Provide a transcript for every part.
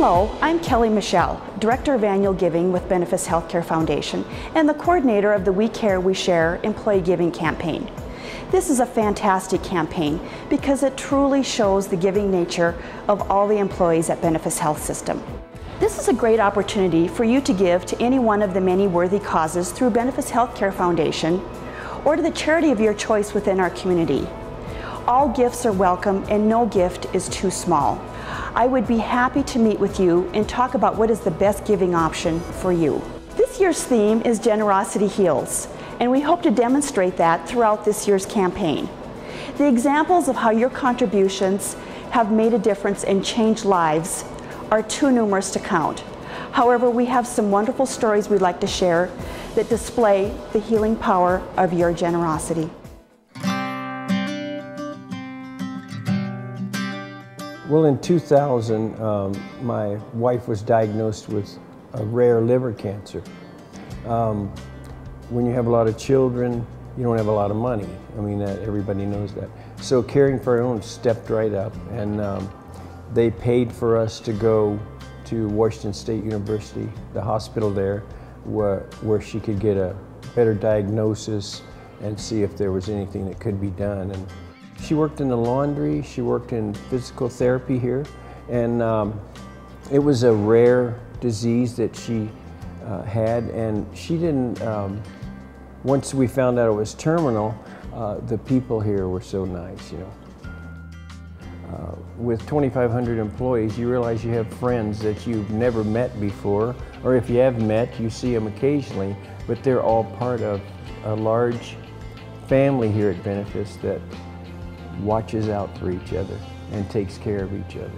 Hello, I'm Kelly Michelle, Director of Annual Giving with Benefis Healthcare Foundation and the coordinator of the We Care, We Share employee giving campaign. This is a fantastic campaign because it truly shows the giving nature of all the employees at Benefis Health System. This is a great opportunity for you to give to any one of the many worthy causes through Benefis Healthcare Foundation or to the charity of your choice within our community. All gifts are welcome and no gift is too small. I would be happy to meet with you and talk about what is the best giving option for you. This year's theme is Generosity Heals, and we hope to demonstrate that throughout this year's campaign. The examples of how your contributions have made a difference and changed lives are too numerous to count. However, we have some wonderful stories we'd like to share that display the healing power of your generosity. Well, in 2000, my wife was diagnosed with a rare liver cancer. When you have a lot of children, you don't have a lot of money. I mean, everybody knows that. So Caring for Our Own stepped right up, and they paid for us to go to Washington State University, the hospital there, where she could get a better diagnosis and see if there was anything that could be done. And she worked in the laundry, she worked in physical therapy here, and it was a rare disease that she had, and she didn't, once we found out it was terminal, the people here were so nice, you know. With 2,500 employees, you realize you have friends that you've never met before, or if you have met, you see them occasionally, but they're all part of a large family here at Benefis that watches out for each other and takes care of each other.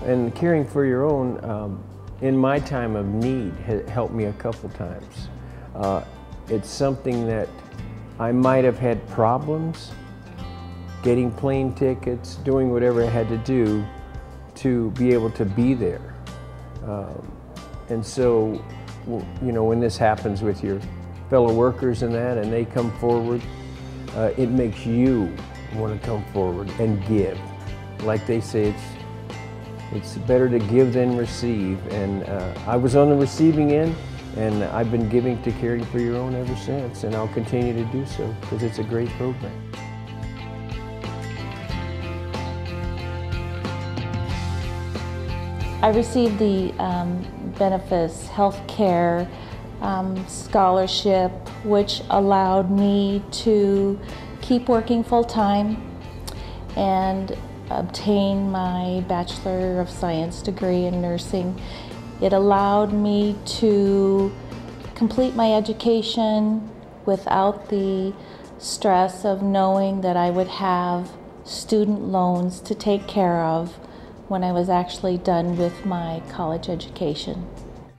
And Caring for Your Own, in my time of need, has helped me a couple times. It's something that I might have had problems getting plane tickets, doing whatever I had to do to be able to be there. And so, you know, when this happens with your fellow workers and that, and they come forward, it makes you want to come forward and give. Like they say, it's better to give than receive. And I was on the receiving end, and I've been giving to Caring for Your Own ever since, and I'll continue to do so because it's a great program. I received the Benefis Healthcare Scholarship, which allowed me to keep working full-time and obtain my Bachelor of Science degree in nursing. It allowed me to complete my education without the stress of knowing that I would have student loans to take care of when I was actually done with my college education.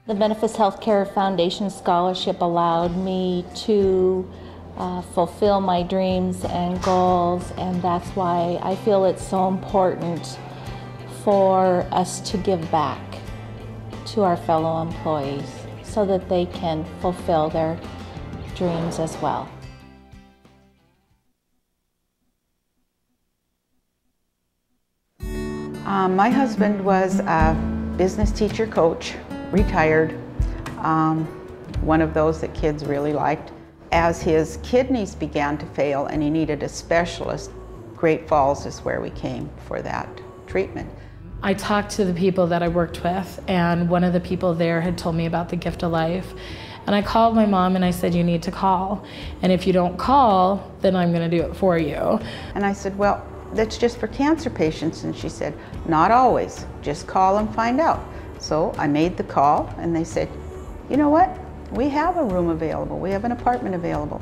The Benefis Healthcare Foundation Scholarship allowed me to fulfill my dreams and goals, and that's why I feel it's so important for us to give back to our fellow employees so that they can fulfill their dreams as well. My husband was a business teacher coach, retired, one of those that kids really liked. As his kidneys began to fail and he needed a specialist, Great Falls is where we came for that treatment. I talked to the people that I worked with, and one of the people there had told me about the Gift of Life. And I called my mom and I said, you need to call. And if you don't call, then I'm going to do it for you. And I said, well, that's just for cancer patients. And she said, not always, just call and find out. So I made the call and they said, you know what? We have a room available. We have an apartment available.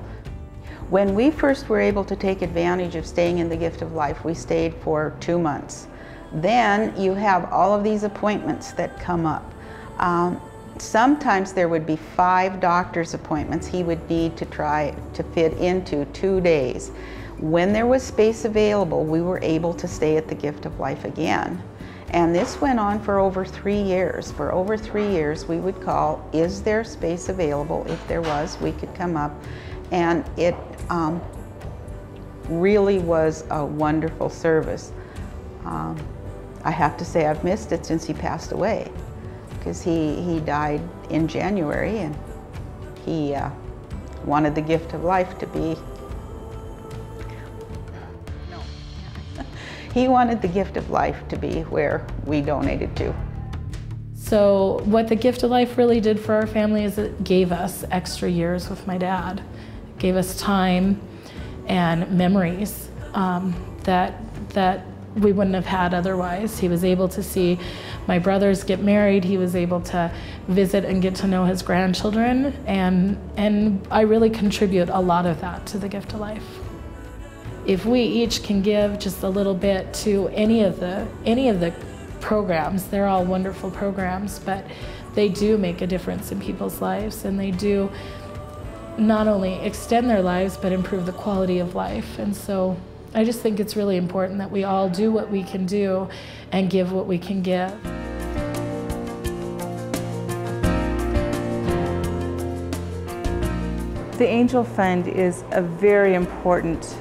When we first were able to take advantage of staying in the Gift of Life, we stayed for 2 months. Then you have all of these appointments that come up. Sometimes there would be 5 doctor's appointments he would need to try to fit into 2 days. When there was space available, we were able to stay at the Gift of Life again. And this went on for over 3 years. For over 3 years, we would call, is there space available? If there was, we could come up. And it really was a wonderful service. I have to say I've missed it since he passed away, because he died in January, and he wanted the gift of life to be, he wanted the gift of life to be where we donated to. So what the gift of life really did for our family is it gave us extra years with my dad. It gave us time and memories that we wouldn't have had otherwise. He was able to see my brothers get married. He was able to visit and get to know his grandchildren, and I really contribute a lot of that to the gift of life. If we each can give just a little bit to any of the programs, they're all wonderful programs, but they do make a difference in people's lives, and they do not only extend their lives but improve the quality of life. And so I just think it's really important that we all do what we can do and give what we can give. The Angel Fund is a very important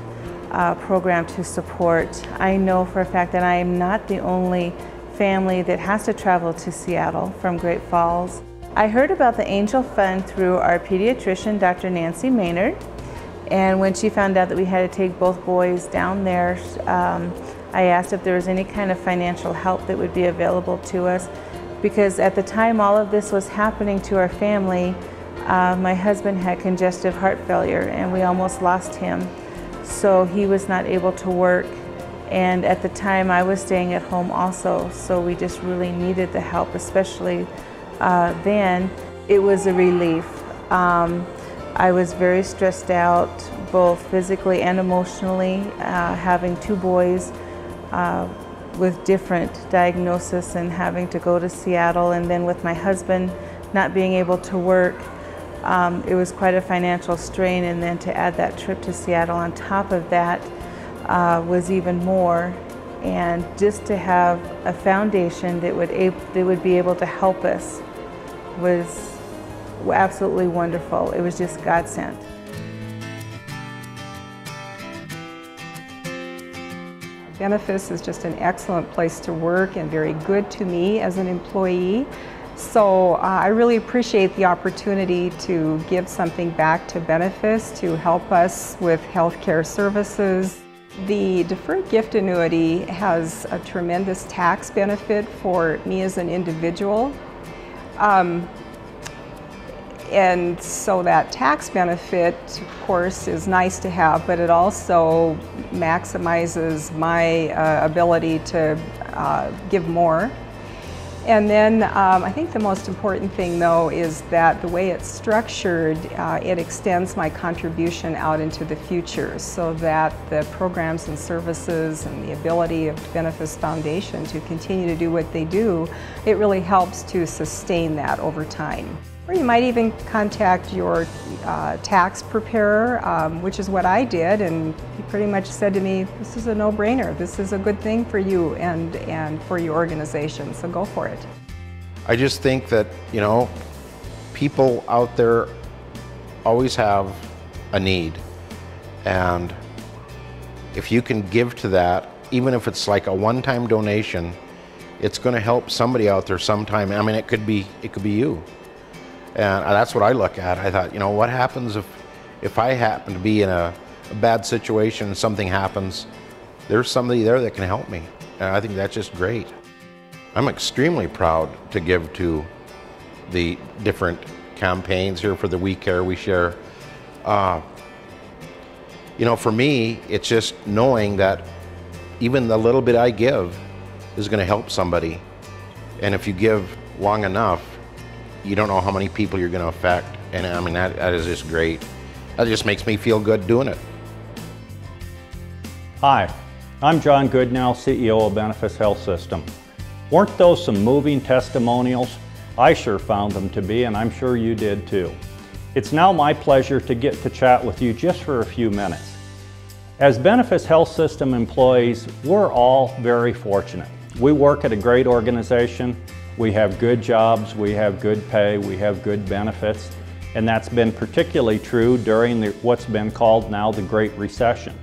program to support. I know for a fact that I am not the only family that has to travel to Seattle from Great Falls. I heard about the Angel Fund through our pediatrician, Dr. Nancy Maynard, and when she found out that we had to take both boys down there, I asked if there was any kind of financial help that would be available to us, because at the time all of this was happening to our family, my husband had congestive heart failure and we almost lost him. So he was not able to work, and at the time I was staying at home also, so we just really needed the help, especially then. It was a relief. I was very stressed out, both physically and emotionally, having two boys with different diagnoses and having to go to Seattle, and then with my husband not being able to work. It was quite a financial strain, and then to add that trip to Seattle on top of that was even more. And just to have a foundation that would be able to help us was absolutely wonderful. It was just God sent. Benefis is just an excellent place to work and very good to me as an employee. So I really appreciate the opportunity to give something back to Benefis to help us with healthcare services. The deferred gift annuity has a tremendous tax benefit for me as an individual. And so that tax benefit, of course, is nice to have, but it also maximizes my ability to give more. And then I think the most important thing, though, is that the way it's structured, it extends my contribution out into the future, so that the programs and services and the ability of Benefis Foundation to continue to do what they do, it really helps to sustain that over time. Or you might even contact your tax preparer, which is what I did, and he pretty much said to me, this is a no-brainer. This is a good thing for you and for your organization, so go for it. I just think that, you know, people out there always have a need, and if you can give to that, even if it's like a one-time donation, it's going to help somebody out there sometime. I mean, it could be you. And that's what I look at. I thought, you know, what happens if I happen to be in a bad situation and something happens, there's somebody there that can help me. And I think that's just great. I'm extremely proud to give to the different campaigns here for the We Care, We Share. You know, for me, it's just knowing that even the little bit I give is going to help somebody. And if you give long enough, you don't know how many people you're going to affect. And I mean, that is just great. That just makes me feel good doing it. Hi, I'm John Goodnow, CEO of Benefis Health System. Weren't those some moving testimonials? I sure found them to be, and I'm sure you did too. It's now my pleasure to get to chat with you just for a few minutes. As Benefis Health System employees, we're all very fortunate. We work at a great organization. We have good jobs, we have good pay, we have good benefits, and that's been particularly true during what's been called now the Great Recession.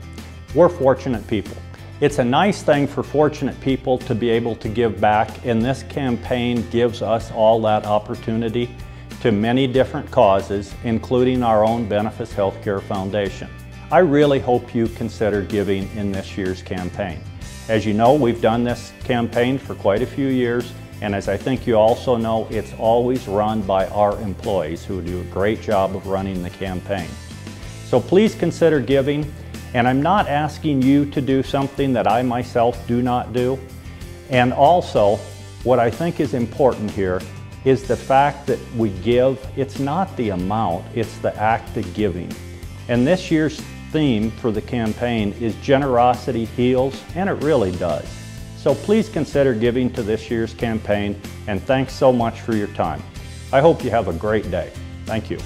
We're fortunate people. It's a nice thing for fortunate people to be able to give back, and this campaign gives us all that opportunity to many different causes, including our own Benefis Healthcare Foundation. I really hope you consider giving in this year's campaign. As you know, we've done this campaign for quite a few years, and as I think you also know, it's always run by our employees who do a great job of running the campaign. So please consider giving, and I'm not asking you to do something that I myself do not do. And also, what I think is important here is the fact that we give. It's not the amount, it's the act of giving. And this year's theme for the campaign is Generosity Heals, and it really does. So please consider giving to this year's campaign, and thanks so much for your time. I hope you have a great day. Thank you.